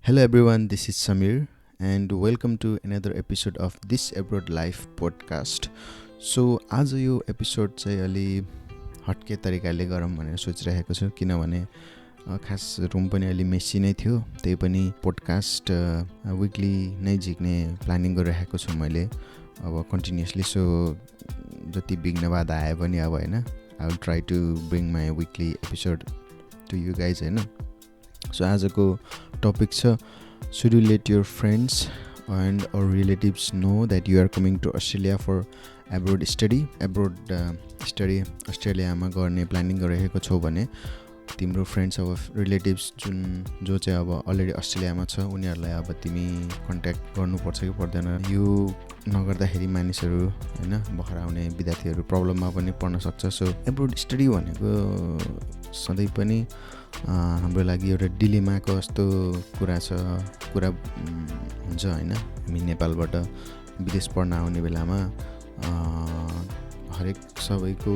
Hello everyone, this is Samir and welcome to another episode of This Abroad Life podcast. So आज यो episode चाहिँ अलि हट्के तरिकाले गरौँ भनेर सोचिरहेको छु किनभने खास रुम पनि अलि मेसी नै थियो, त्यही पनि पोडकास्ट विकली नै झिक्ने प्लानिङ गरिरहेको छु मैले अब कन्टिन्युअसली. सो जति विघ्न बाधा आए पनि अब हैन, I will try to bring my weekly episode to you guys हैन. सो आजको टपिक छ, should you let your friends and or relatives know that you are coming to Australia for abroad study अस्ट्रेलियामा गर्ने प्लानिङ गरिरहेको छौ भने तिम्रो फ्रेन्ड्स अब रिलेटिभ्स जो चाहिँ अब अलरेडी अस्ट्रेलियामा छ उनीहरूलाई अब तिमी कन्ट्याक्ट गर्नुपर्छ कि पर्दैन. यो नगर्दाखेरि मानिसहरू हैन भर्खर आउने विद्यार्थीहरू प्रब्लममा पनि पर्न सक्छ. सो एब्रोड स्टडी भनेको सधैँ पनि हाम्रो लागि एउटा डिलेमाको जस्तो कुरा हुन्छ हैन. हामी नेपालबाट विदेश पढ्न आउने बेलामा हरेक सबैको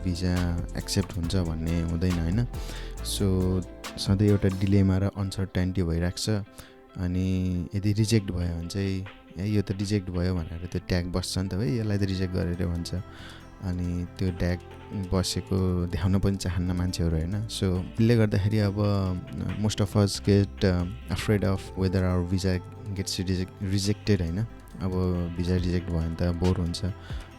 भिजा एक्सेप्ट हुन्छ भन्ने हुँदैन हैन. सो सधैँ एउटा डिलेमा र अनसर्टेनिटी भइरहेको छ. अनि यदि रिजेक्ट भयो भने चाहिँ यो त रिजेक्ट भयो भनेर त्यो ट्याग बस्छ नि त, है यसलाई त रिजेक्ट गरेर भन्छ. अनि त्यो ट्याग बसेको देखाउन पनि चाहन्न मान्छेहरू हैन. सो यसले गर्दाखेरि अब most of us get afraid of whether our visa gets rejected हैन. अब भिजा रिजेक्ट भयो भने त बोर हुन्छ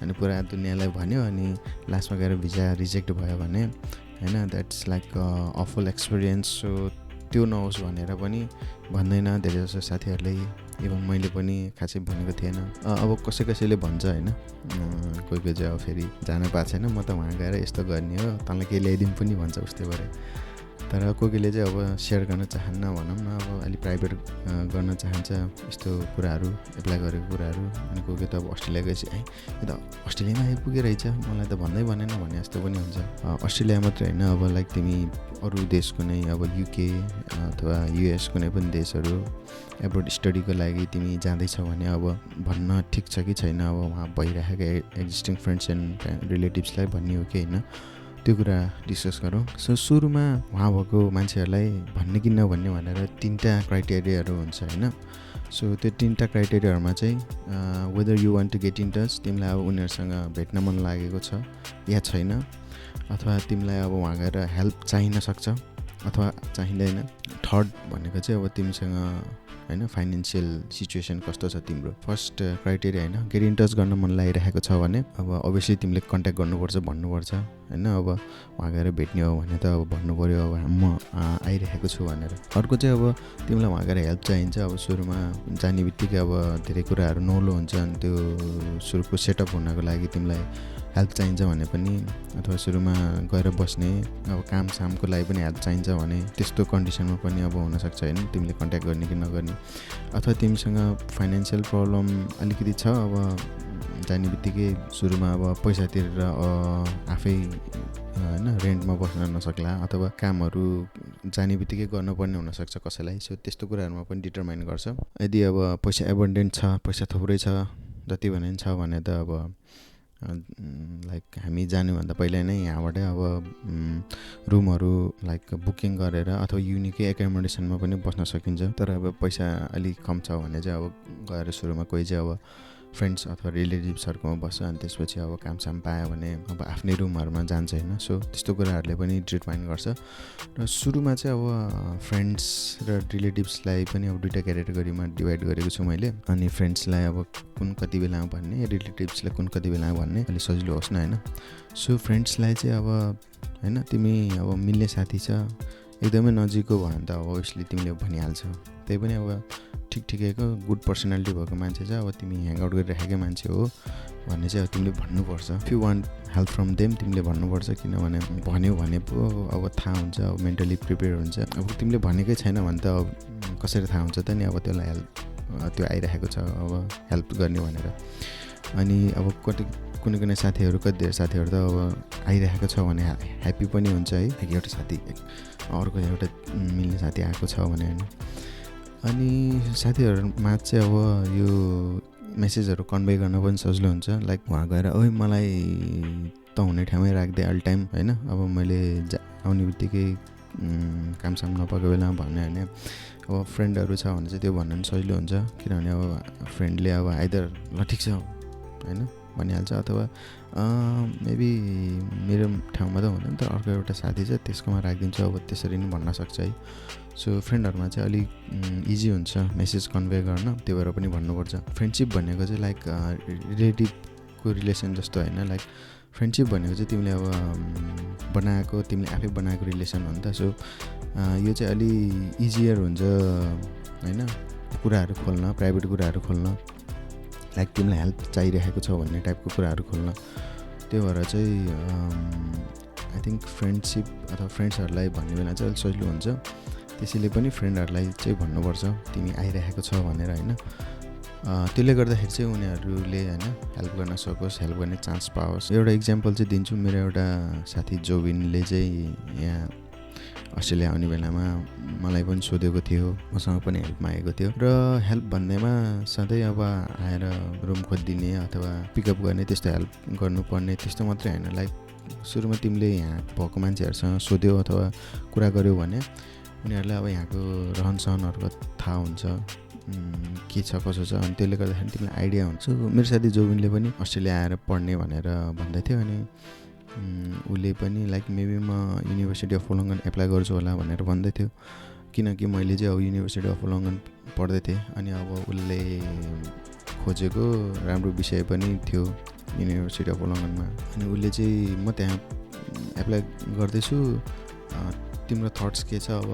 अनि पुरा दुनियाँलाई भन्यो अनि लास्टमा गएर भिजा रिजेक्ट भयो भने हैन, that's like awful experience. So त्यो नहोस् भनेर पनि भन्दैन धेरै जसो साथीहरूले. इभन मैले पनि खासै भनेको थिएन. अब कसैले भन्छ हैन, कोही चाहिँ अब फेरि जान पाएको छैन, म त वहाँ गएर यस्तो गर्ने हो, तँलाई केही ल्याइदिउँ पनि भन्छ उस्तै भएर. तर कोहीले चाहिँ अब सेयर गर्न चाहन्न भनौँ न, अब अलिक प्राइभेट गर्न चाहन्छ यस्तो कुराहरू, एप्लाई गरेको कुराहरू. अनि कोही त अब अस्ट्रेलिया गएपछि यो त अस्ट्रेलियामा आइपुगे रहेछ, मलाई त भन्दै भनेन भन्ने जस्तो पनि हुन्छ. अस्ट्रेलिया मात्रै होइन, अब लाइक तिमी अरू देशको नै अब युके अथवा युएस कुनै पनि देशहरू एब्रोड स्टडीको लागि तिमी जाँदैछौ भने अब भन्न ठिक छ कि छैन, अब वहाँ भइरहेको एक्जिस्टिङ फ्रेन्ड्स एन्ड रिलेटिभ्सलाई भन्ने हो कि होइन, त्यो कुरा डिस्कस गरौँ. सो सुरुमा वहाँ भएको मान्छेहरूलाई भन्ने कि नभन्ने भनेर 3टा क्राइटेरियाहरू हुन्छ होइन. सो त्यो 3टा क्राइटेरियाहरूमा चाहिँ whether you want to get in touch, तिमीलाई अब उनीहरूसँग भेट्न मन लागेको छ या छैन, अथवा तिमीलाई अब वहाँ गएर हेल्प चाहिन सक्छ अथवा चाहिँदैन. थर्ड भनेको चाहिँ अब तिमीसँग हैन फाइनेन्सियल सिचुएसन कस्तो छ तिम्रो. फर्स्ट क्राइटेरिया हैन, गेट इन टच गर्न मन लागिरहेको छ भने अब अभियसली तिमीले कन्ट्याक्ट गर्नुपर्छ, भन्नुपर्छ हैन. अब वहाँ गएर भेट्ने हो भने त अब भन्नु पऱ्यो अब म आइरहेको छु भनेर. अर्को चाहिँ अब तिमीलाई वहाँ गएर हेल्प चाहिन्छ. अब सुरुमा जाने बित्तिकै अब धेरै कुराहरू नौलो हुन्छ, अनि त्यो सुरुको सेटअप हुनको लागि तिमीलाई हेल्प चाहिन्छ भने पनि, अथवा सुरुमा गएर बस्ने अब काम सामको लागि पनि हेल्प चाहिन्छ भने त्यस्तो कन्डिसनमा पनि अब हुनसक्छ होइन, तिमीले कन्ट्याक्ट गर्ने कि नगर्ने. अथवा तिमीसँग फाइनेन्सियल प्रब्लम अलिकति छ, अब जाने बित्तिकै सुरुमा अब पैसा तिरेर आफै होइन रेन्टमा बस्न नसक्ला, अथवा कामहरू जाने बित्तिकै गर्नुपर्ने हुनसक्छ कसैलाई. सो त्यस्तो कुराहरूमा पनि डिटरमाइन गर्छ. यदि अब पैसा एबन्डेन्ट छ, पैसा थुप्रै छ, जति भने छ भने त अब लाइक हामी जानुभन्दा पहिला नै यहाँबाट अब रुमहरू लाइक बुकिङ गरेर अथवा युनिकै एकोमोडेसनमा पनि बस्न सकिन्छ. तर अब पैसा अलिक कम छ भने चाहिँ अब गएर सुरुमा कोही चाहिँ अब फ्रेन्ड्स अथवा रिलेटिभ्सहरूकोमा बस्छ, अनि त्यसपछि अब कामसाम पायो भने अब आफ्नै रुमहरूमा जान्छ होइन. सो त्यस्तो कुराहरूले पनि डिटरमाइन गर्छ. र सुरुमा चाहिँ अब फ्रेन्ड्स र रिलेटिभ्सलाई पनि अब 2टा क्याटेगोरीमा डिभाइड गरेको छु मैले. अनि फ्रेन्ड्सलाई अब कुन कति बेलामा भन्ने, रिलेटिभ्सलाई कुन कति बेलामा भन्ने, अलिक सजिलो होस् न होइन. सो फ्रेन्ड्सलाई चाहिँ अब होइन तिमी अब मिल्ने साथी छ, एकदमै नजिकको भयो भने त अब अभियसली तिमीले भनिहाल्छौ. त्यही पनि अब ठिकठिकैको गुड पर्सनालिटी भएको मान्छे छ, अब तिमी ह्याङआउट गरिरहेकै मान्छे हो भन्ने चाहिँ अब तिमीले भन्नुपर्छ. If you want help from them तिमीले भन्नुपर्छ, किनभने भन्यो भने पो अब थाहा हुन्छ, अब मेन्टली प्रिपेयर हुन्छ. अब तिमीले भनेकै छैन भने त अब कसरी थाहा हुन्छ त नि अब त्यसलाई त्यो आइरहेको छ अब हेल्प गर्ने भनेर. अनि अब कुनै साथीहरू, कति धेरै साथीहरू त अब आइरहेको छ भने ह्याप्पी पनि हुन्छ है, एउटा साथी अर्को एउटा मिल्ने साथी आएको छ भने होइन. अनि साथीहरूमा चाहिँ अब यो मेसेजहरू कन्भे गर्न पनि सजिलो हुन्छ. लाइक वहाँ गएर ओइ मलाई त हुने ठाउँमै राख्दै अल टाइम होइन, अब मैले आउने बित्तिकै कामसाम नपाएको बेलामा भन्यो भने अब फ्रेन्डहरू छ भने चाहिँ त्यो भन्नु पनि सजिलो हुन्छ, किनभने अब फ्रेन्डले अब आइदर ल ठिक छ होइन भनिहाल्छ, अथवा मेबी मेरो ठाउँमा त हुँदैन तर अर्को एउटा साथी छ त्यसकोमा राखिदिन्छु अब त्यसरी नै भन्न सक्छ है। सो फ्रेन्डहरूमा चाहिँ अलिक इजी हुन्छ मेसेज कन्भे गर्न, त्यो भएर पनि भन्नुपर्छ। फ्रेन्डसिप भनेको चाहिँ लाइक रिलेटिभको रिलेसन जस्तो होइन, लाइक फ्रेन्डसिप भनेको चाहिँ तिमीले अब बनाएको, तिमीले आफै बनाएको रिलेसन हो नि त। सो यो चाहिँ अलि इजियर हुन्छ होइन, कुराहरू खोल्न, प्राइभेट कुराहरू खोल्न, लाइक तिमीलाई हेल्प चाहिरहेको छ भन्ने टाइपको कुराहरू खोल्न। त्यो भएर चाहिँ आई थिङ्क फ्रेन्डसिप अथवा फ्रेन्ड्सहरूलाई भन्ने बेला चाहिँ अलिक सजिलो हुन्छ। त्यसैले पनि फ्रेन्डहरूलाई चाहिँ भन्नुपर्छ तिमी आइरहेको छ भनेर होइन। त्यसले गर्दाखेरि चाहिँ उनीहरूले होइन हेल्प गर्न सकोस्, हेल्प गर्ने चान्स पाओस्। एउटा इक्जाम्पल चाहिँ दिन्छु। मेरो एउटा साथी जोबिनले चाहिँ यहाँ अस्ट्रेलिया आउने बेलामा मलाई पनि सोधेको थियो, मसँग पनि हेल्प मागेको थियो, र हेल्प भन्दैमा सधैँ अब आएर रुम खोजिदिने अथवा पिकअप गर्ने त्यस्तो हेल्प गर्नुपर्ने त्यस्तो मात्रै होइन। लाइक सुरुमा तिमीले यहाँ भएको मान्छेहरूसँग सोध्यो अथवा कुरा गऱ्यौ भने उनीहरूलाई अब यहाँको रहनसहनहरूको थाहा हुन्छ, के छ कसो छ, अनि त्यसले गर्दाखेरि तिमीलाई आइडिया हुन्छ। मेरो साथी जोबिनले पनि अस्ट्रेलिया आएर पढ्ने भनेर भन्दै थियो, अनि उसले पनि लाइक मेबी म युनिभर्सिटी अफ वोलोङ्गन एप्लाई गर्छु होला भनेर भन्दै थियो, किनकि मैले चाहिँ अब युनिभर्सिटी अफ वोलोङ्गन पढ्दै थिएँ। अनि अब उसले खोजेको राम्रो विषय पनि थियो युनिभर्सिटी अफ वोलोङ्गनमा, अनि उसले चाहिँ म त्यहाँ एप्लाई गर्दैछु, तिम्रो थट्स के छ, अब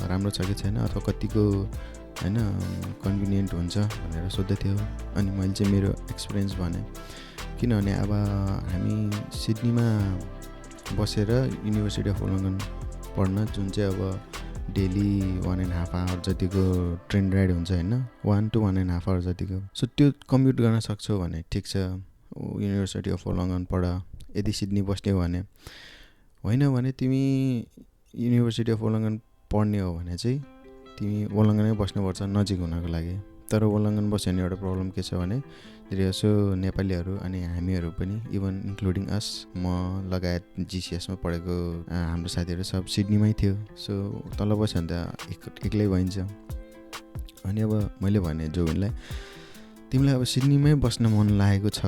राम्रो छ कि छैन, अथवा कतिको होइन कन्भिनियन्ट हुन्छ भनेर सोध्दै थियो। अनि मैले चाहिँ मेरो एक्सपिरियन्स भने, किनभने अब हामी सिडनीमा बसेर युनिभर्सिटी अफ वोलोङ्गन पढ्न जुन चाहिँ अब डेली 1.5 आवर जतिको ट्रेन राइड हुन्छ होइन, 1 to 1.5 आवर जतिको। सो त्यो कम्प्युट गर्न सक्छौ भने ठिक छ, युनिभर्सिटी अफ वोलोङ्गन पढ। यदि सिडनी बस्ने हो भने, होइन भने तिमी युनिभर्सिटी अफ वोलोङ्गन पढ्ने हो भने चाहिँ तिमी वोलोङ्गनै बस्नुपर्छ नजिक हुनको लागि। तर वोलोङ्गन बस्यो भने एउटा प्रब्लम के छ भने धेरैजसो नेपालीहरू अनि हामीहरू पनि इभन इन्क्लुडिङ अस, म लगायत जिसिएसमा पढेको हाम्रो साथीहरू सब सिडनीमै थियो। सो तल बस्यो भने त एक्लै भइन्छ। अनि अब मैले भने जोबिनलाई, तिमीलाई अब सिडनीमै बस्न मन लागेको छ,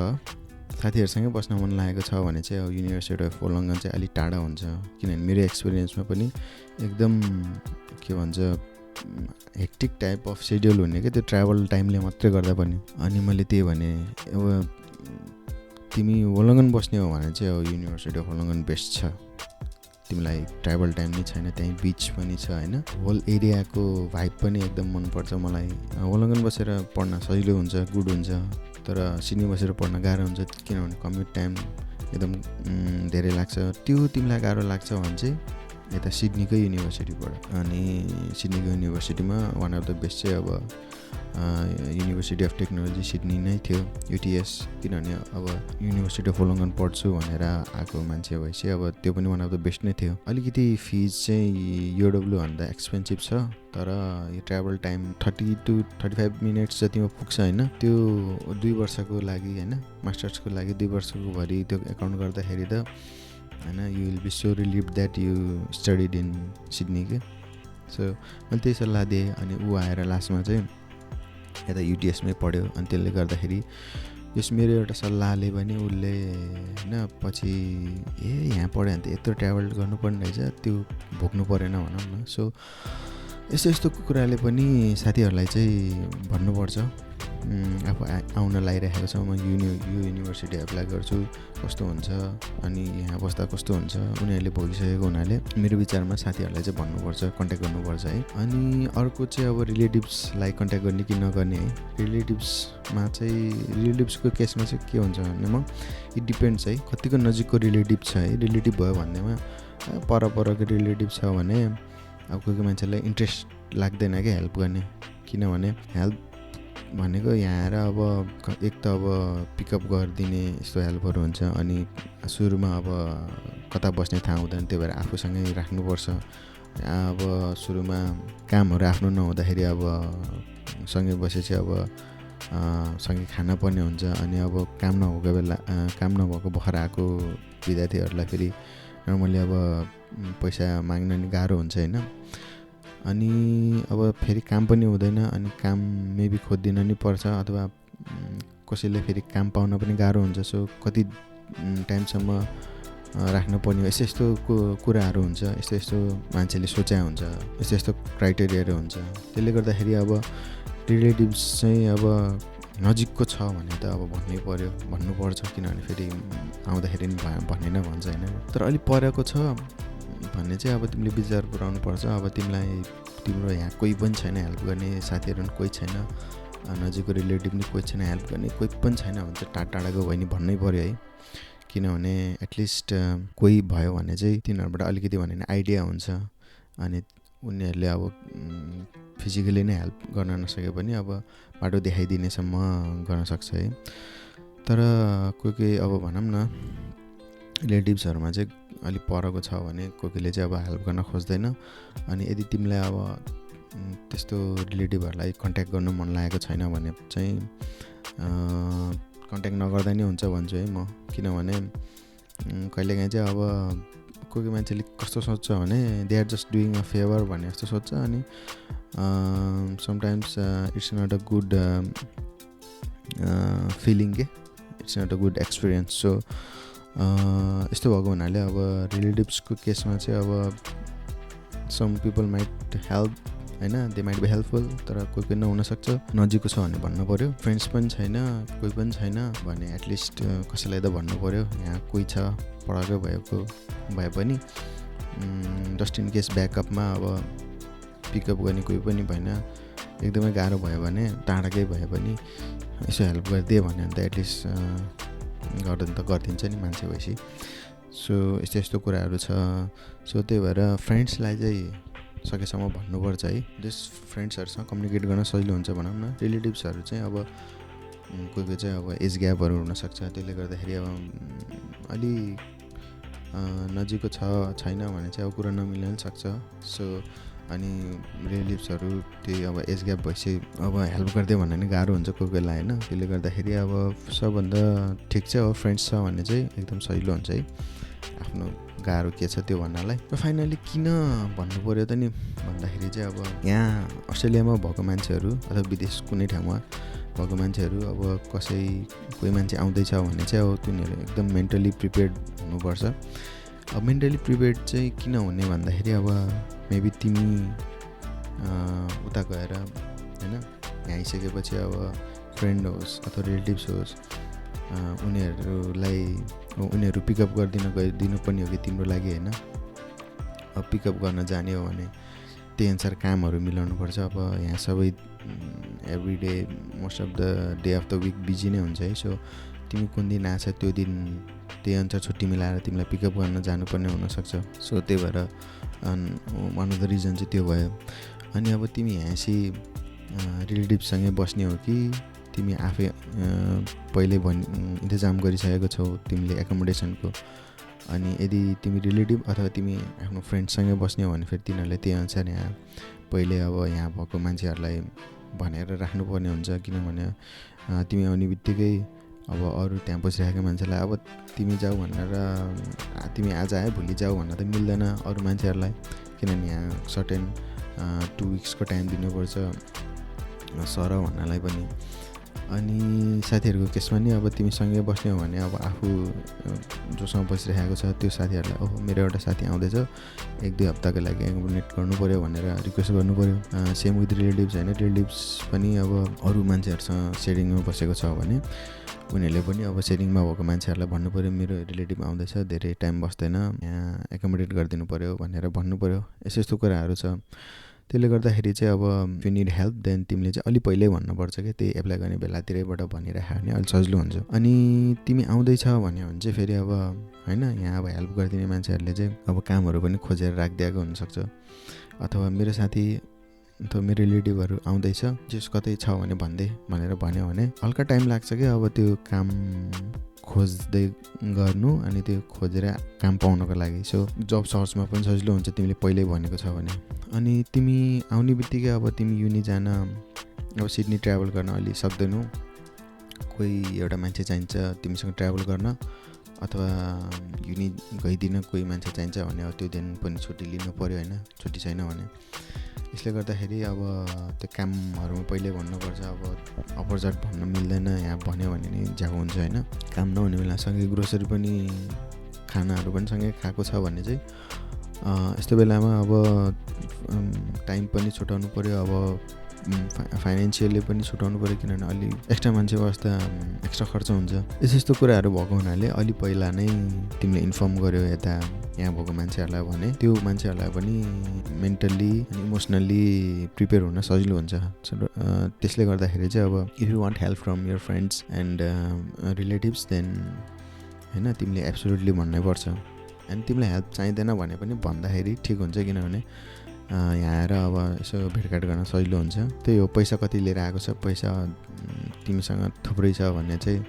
साथीहरूसँगै बस्न मन लागेको छ भने चाहिँ अब युनिभर्सिटी अफ वोलोङ्गन चाहिँ अलिक टाढा हुन्छ, किनभने मेरो एक्सपिरियन्समा पनि एकदम के भन्छ हेक्टिक टाइप अफ सेड्युल हुने क्या, त्यो ट्राभल टाइमले मात्रै गर्दा पनि। अनि मैले त्यही भने अब तिमी वोलोङ्गन बस्ने हो भने चाहिँ अब युनिभर्सिटी अफ वोलोङ्गन बेस्ट छ, तिमीलाई ट्राभल टाइम नै छैन, त्यहीँ बिच पनि छ होइन, होल एरियाको भाइब पनि एकदम मनपर्छ मलाई। वोलोङ्गन बसेर पढ्न सजिलो हुन्छ, गुड हुन्छ, तर सिडनी बसेर पढ्न गाह्रो हुन्छ, किनभने कम्युट टाइम एकदम धेरै लाग्छ। त्यो तिमीलाई गाह्रो लाग्छ भने चाहिँ यता सिडनीकै युनिभर्सिटीबाट, अनि सिडनीको युनिभर्सिटीमा वान अफ द बेस्ट चाहिँ अब युनिभर्सिटी अफ टेक्नोलोजी सिडनी नै थियो, युटिएस। किनभने अब युनिभर्सिटी अफ वोलोङ्गन पढ्छु भनेर आएको मान्छे भएपछि अब त्यो पनि वान अफ द बेस्ट नै थियो। अलिकति फिज चाहिँ युडब्ल्यू भन्दा एक्सपेन्सिभ छ, तर यो ट्राभल टाइम 30 to 35 मिनट्स जतिमा पुग्छ होइन। त्यो 2 वर्षको लागि होइन, मास्टर्सको लागि 2 वर्षको भरि त्यो एकाउन्ट गर्दाखेरि त होइन, you will be so relieved that you studied in Sydney के। सो मैले त्यही सल्लाह दिएँ, अनि ऊ आएर लास्टमा चाहिँ यता युटिएसमै पढ्यो। अनि त्यसले गर्दाखेरि यस मेरो एउटा सल्लाहले पनि उसले होइन पछि यहाँ पढ्यो भने त यत्रो ट्राभल गर्नुपर्ने रहेछ, त्यो भोग्नु परेन भनौँ न। सो यस्तो यस्तो कुराले पनि साथीहरूलाई चाहिँ भन्नुपर्छ, आफू आउन लागिरहेको छ, म यो युनिभर्सिटी एप्लाई गर्छु कस्तो हुन्छ, अनि यहाँ बस्दा कस्तो हुन्छ, उनीहरूले भोगिसकेको हुनाले मेरो विचारमा साथीहरूलाई चाहिँ भन्नुपर्छ, कन्ट्याक्ट गर्नुपर्छ है। अनि अर्को चाहिँ अब रिलेटिभ्सलाई कन्ट्याक्ट गर्ने कि नगर्ने है। रिलेटिभ्समा चाहिँ रिलेटिभ्सको केसमा चाहिँ के हुन्छ भन्नेमा इट डिपेन्ड्स है, कतिको नजिकको रिलेटिभ छ है। रिलेटिभ भयो भन्नेमा परको रिलेटिभ छ भने अब कोही मान्छेलाई इन्ट्रेस्ट लाग्दैन क्या हेल्प गर्ने, किनभने हेल्प भनेको यहाँ आएर अब एक त अब पिकअप गरिदिने यस्तो हेल्पहरू हुन्छ, अनि सुरुमा अब कता बस्ने थाहा हुँदैन, त्यही भएर आफूसँगै राख्नुपर्छ। अब सुरुमा कामहरू आफ्नो नहुँदाखेरि अब सँगै बसेपछि अब सँगै खाना पर्ने हुन्छ, अनि अब काम नभएको भर्खर आएको विद्यार्थीहरूलाई फेरि नर्मली अब पैसा माग्न नि गाह्रो हुन्छ होइन। अनि अब फेरि काम पनि हुँदैन अनि काम मेबी खोजिदिन नि पर्छ अथवा कसैले फेरि काम पाउन पनि गाह्रो हुन्छ। सो कति टाइमसम्म राख्न पर्ने यस्तो यस्तो कुराहरू हुन्छ, यस्तो यस्तो मान्छेले सोचा हुन्छ, यस्तो यस्तो क्राइटेरियाहरू हुन्छ। त्यसले गर्दाखेरि अब रिलेटिभ्स चाहिँ अब नजिकको छ भने त अब भन्नुपर्छ, किनभने फेरि आउँदाखेरि भन्ने न भन्छ होइन। तर अलिक परेको छ भन्ने चाहिँ अब तिमीले विचार पुऱ्याउनु पर्छ। अब तिम्रो यहाँ कोही पनि छैन हेल्प गर्ने, साथीहरू पनि कोही छैन, नजिकको रिलेटिभ पनि कोही छैन हेल्प गर्ने, कोही पनि छैन भने चाहिँ टाढाको भयो नि भन्नै पऱ्यो है। किनभने एटलिस्ट कोही भयो भने चाहिँ तिनीहरूबाट अलिकति भने आइडिया हुन्छ अनि उनीहरूले अब फिजिकली नै हेल्प गर्न नसके पनि अब बाटो देखाइदिनेसम्म गर्न सक्छ है। तर कोही अब भनौँ न रिलेटिभ्सहरूमा चाहिँ अलिक परको छ भने कोहीले चाहिँ अब हेल्प गर्न खोज्दैन। अनि यदि तिमीलाई अब त्यस्तो रिलेटिभहरूलाई कन्ट्याक्ट गर्नु मन लागेको छैन भने चाहिँ कन्ट्याक्ट नगर्दा नै हुन्छ भन्छु है म। किनभने कहिलेकाहीँ चाहिँ अब कोही मान्छेले कस्तो सोच्छ भने they are just doing a favour भन्ने जस्तो सोच्छ अनि sometimes it's not a good feeling के, it's not a good experience. So यस्तो भएको हुनाले अब रिलेटिभ्सको केसमा चाहिँ अब सम पिपल माइट हेल्प होइन, दे माइट बी हेल्पफुल, तर कोही कोही नहुनसक्छ। नजिकको छ भने भन्नु पऱ्यो, फ्रेन्ड्स पनि छैन कोही पनि छैन भने एटलिस्ट कसैलाई त भन्नु पऱ्यो यहाँ कोही छ पढाएकै भए पनि जस्ट इन केस ब्याकअपमा अब पिकअप गर्ने कोही पनि भएन, एकदमै गाह्रो भयो भने टाढाकै भए पनि यसो हेल्प गरिदियो भने अन्त एटलिस्ट गर्दैन त गरिदिन्छ नि मान्छे भएपछि। सो यस्तो यस्तो कुराहरू छ। सो त्यही भएर फ्रेन्ड्सलाई चाहिँ सकेसम्म भन्नुपर्छ है। जस्ट फ्रेन्ड्सहरूसँग कम्युनिकेट गर्न सजिलो हुन्छ भनौँ न। रिलेटिभ्सहरू चाहिँ अब कोही चाहिँ अब एज ग्यापहरू हुनसक्छ, त्यसले गर्दाखेरि अब अलि नजिकको छैन भने चाहिँ अब कुरा नमिल्न पनि सक्छ। सो अनि रिलेटिभ्सहरू त्यही अब एज ग्याप भएपछि अब हेल्प गरिदियो भने नि गाह्रो हुन्छ कोही बेला होइन। त्यसले गर्दाखेरि अब सबभन्दा ठिक चाहिँ अब फ्रेन्ड्स छ भने चाहिँ एकदम सजिलो हुन्छ है आफ्नो गाह्रो के छ त्यो भन्नलाई। र फाइनली किन भन्नु पऱ्यो त नि भन्दाखेरि चाहिँ अब यहाँ अस्ट्रेलियामा भएको मान्छेहरू अथवा विदेश कुनै ठाउँमा भएको मान्छेहरू अब कोही मान्छे आउँदैछ भने चाहिँ अब तिनीहरू एकदम मेन्टली प्रिपेयर्ड हुनुपर्छ। अब मेन्टली प्रिपेयर्ड चाहिँ किन हुने भन्दाखेरि अब मेबी तिमी उता गएर होइन यहाँ आइसकेपछि अब फ्रेन्ड होस् अथवा रिलेटिभ्स होस् उनीहरू पिकअप गरिदिनु पनि हो कि तिम्रो लागि होइन। अब पिकअप गर्न जाने हो भने त्यही अनुसार कामहरू मिलाउनुपर्छ। अब यहाँ सबै every day most of the day of the week busy नै हुन्छ है। सो तिमी कुन दिन आएछ त्यो दिन त्यही अनुसार छुट्टी मिलाएर तिमीलाई पिकअप गर्न जानुपर्ने हुनसक्छ। सो त्यही भएर वान अफ द रिजन चाहिँ त्यो भयो। अनि अब तिमी यहाँसी रिलेटिभ्ससँगै बस्ने हो कि तिमी आफै पहिल्यै इन्तजाम गरिसकेको छौ तिमीले एकोमोडेसनको। अनि यदि तिमी रिलेटिभ अथवा तिमी आफ्नो फ्रेन्डसँगै बस्ने हो भने फेरि तिनीहरूले त्यही अनुसार यहाँ पहिले अब यहाँ भएको मान्छेहरूलाई भनेर राख्नुपर्ने हुन्छ। किनभने तिमी आउने बित्तिकै अब अरू त्यहाँ बसिरहेको मान्छेलाई अब तिमी जाऊ भनेर तिमी आज आयो भोलि जाऊ भन्न त मिल्दैन अरू मान्छेहरूलाई। किनभने यहाँ सर्टेन 2 विक्सको टाइम दिनुपर्छ सर भन्नलाई पनि। अनि साथीहरूको केसमा नि अब तिमी सँगै बस्ने हो भने अब आफू जोसँग बसिरहेको छ त्यो साथीहरूलाई ओहो मेरो एउटा साथी आउँदैछ 1-2 हप्ताको लागि एकोमोडेट गर्नु पऱ्यो भनेर रिक्वेस्ट गर्नु पऱ्यो। सेम विथ रिलेटिभ्स होइन, रिलेटिभ्स पनि अब अरू मान्छेहरूसँग सेयरिङमा बसेको छ भने उनीहरूले पनि अब सेयरिङमा भएको मान्छेहरूलाई भन्नु पऱ्यो मेरो रिलेटिभ आउँदैछ धेरै टाइम बस्दैन यहाँ एकोमोडेट गरिदिनु पऱ्यो भनेर भन्नु पऱ्यो। यस्तो यस्तो कुराहरू छ। त्यसले गर्दाखेरि चाहिँ अब यु निड हेल्प देन तिमीले चाहिँ अलि पहिल्यै भन्नुपर्छ कि त्यही एप्लाई गर्ने बेलातिरैबाट भनिराख्यो भने अलिक सजिलो हुन्छ। अनि तिमी आउँदैछ भन्यो भने चाहिँ फेरि अब होइन यहाँ अब हेल्प गरिदिने मान्छेहरूले चाहिँ अब कामहरू पनि खोजेर राखिदिएको हुनसक्छ। अथवा मेरो साथी अथवा मेरो रिलेटिभहरू आउँदैछ जस कतै छ भने भनेर भन्यो भने हल्का टाइम लाग्छ कि अब त्यो काम खोज्दै गर्नु अनि त्यो खोजेर काम पाउनको लागि। सो जब सर्चमा पनि सजिलो हुन्छ तिमीले पहिल्यै भनेको छ भने। अनि तिमी आउने बित्तिकै अब तिमी युनि जान अब सिडनी ट्राभल गर्न अलि सक्दैनौ, कोही एउटा मान्छे चाहिन्छ तिमीसँग ट्राभल गर्न। अथवा युनि गइदिन कोही मान्छे चाहिन्छ भने अब त्यो दिन पनि छुट्टी लिनु पऱ्यो होइन, छुट्टी छैन भने। यसले गर्दाखेरि अब त्यो कामहरूमा पहिल्यै भन्नुपर्छ। अब अपोजिट भन्न मिल्दैन, यहाँ भन्यो भने नि झ्याउ हुन्छ होइन। काम नहुने बेला सँगै ग्रोसरी पनि खानाहरू पनि सँगै खाएको छ भने चाहिँ यस्तो बेलामा अब टाइम पनि छुटाउनु पऱ्यो, अब फाइनेन्सियली पनि छुटाउनु पऱ्यो, किनभने अलि एक्स्ट्रा मान्छेको वास्ता एक्स्ट्रा खर्च हुन्छ। यस्तो कुराहरू भएको हुनाले अलि पहिला नै तिमीले इन्फर्म गर्यो यता यहाँ भएको मान्छेहरूलाई भने त्यो मान्छेहरूलाई पनि मेन्टल्ली अनि इमोसनल्ली प्रिपेयर हुन सजिलो हुन्छ। त्यसले गर्दाखेरि चाहिँ अब if you want help from your friends and relatives then होइन तिमीले एब्सोल्युटली भन्नै पर्छ। अनि तिमीलाई हेल्प चाहिँदैन भने पनि भन्दाखेरि ठिक हुन्छ, किनभने यहाँ आएर अब यसो भेटघाट गर्न सजिलो हुन्छ। त्यही हो, पैसा कति लिएर आएको छ, पैसा तिमीसँग थुप्रै छ भने चाहिँ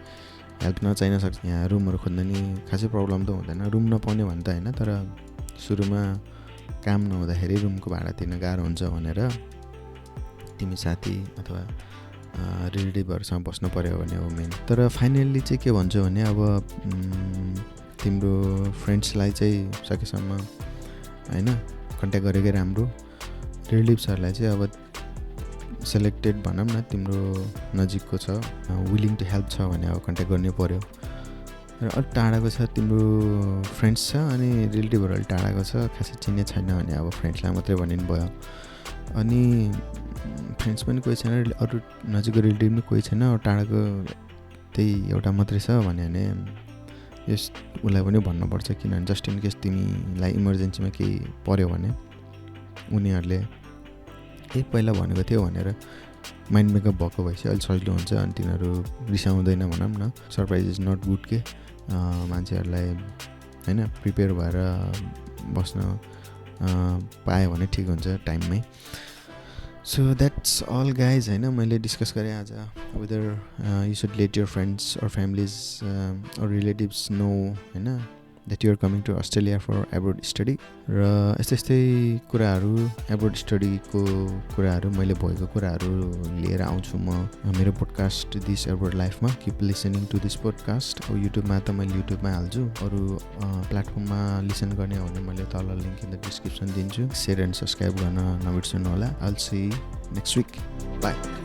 हेल्प नचाहिन सक्छ। यहाँ रुमहरू खोज्दा नि खासै प्रब्लम त हुँदैन, रुम नपाउने भने त होइन, तर सुरुमा काम नहुँदाखेरि रुमको भाडा तिर्न गाह्रो हुन्छ भनेर तिमी साथी अथवा रिलेटिभहरूसँग बस्नु पऱ्यो भने हो मेन। तर फाइनल्ली चाहिँ के भन्छु भने अब तिम्रो फ्रेन्ड्सलाई चाहिँ सकेसम्म होइन कन्ट्याक्ट गरेकै राम्रो। रिलेटिभ्सहरूलाई चाहिँ अब सेलेक्टेड भनौँ न, तिम्रो नजिकको छ, विलिङ टु हेल्प छ भने अब कन्ट्याक्ट गर्नै पऱ्यो। र अलिक टाढाको छ तिम्रो फ्रेन्ड्स छ अनि रिलेटिभहरू अलिक टाढाको छ, खासै चिन्ने छैन भने अब फ्रेन्ड्सलाई मात्रै भनिनु भयो। अनि फ्रेन्ड्स पनि कोही छैन, अरू नजिकको रिलेटिभ पनि कोही छैन, टाढाको त्यही एउटा मात्रै छ भने यस उसलाई पनि भन्नुपर्छ, किनभने जस्ट इन केस तिमीलाई इमर्जेन्सीमा केही पऱ्यो भने उनीहरूले पहिला भनेको थियो भनेर माइन्ड मेकअप भएको भएपछि अलिक सजिलो हुन्छ। अनि तिनीहरू रिसाउँदैन भनौँ न। सरप्राइज इज नट गुड के, मान्छेहरूलाई होइन प्रिपेयर भएर बस्न पायो भने ठिक हुन्छ टाइममै। सो द्याट्स अल गाइज होइन, मैले डिस्कस गरेँ आज whether you should let your friends or families or relatives no होइन that you're coming to Australia for abroad study. र यस्तै कुराहरू एब्रोड स्टडीको कुराहरू मैले भएको कुराहरू लिएर आउँछु म मेरो पोडकास्ट दिस एब्रोड लाइफमा। Keep listening to this podcast. अब युट्युबमा त मैले युट्युबमा हाल्छु, अरू प्लेटफर्ममा लिसन गर्ने हो भने मैले तल लिङ्क इन द डिस्क्रिप्सन दिन्छु। सेयर एन्ड सब्सक्राइब गर्न नबिर्सनु होला। I will see you next week. By.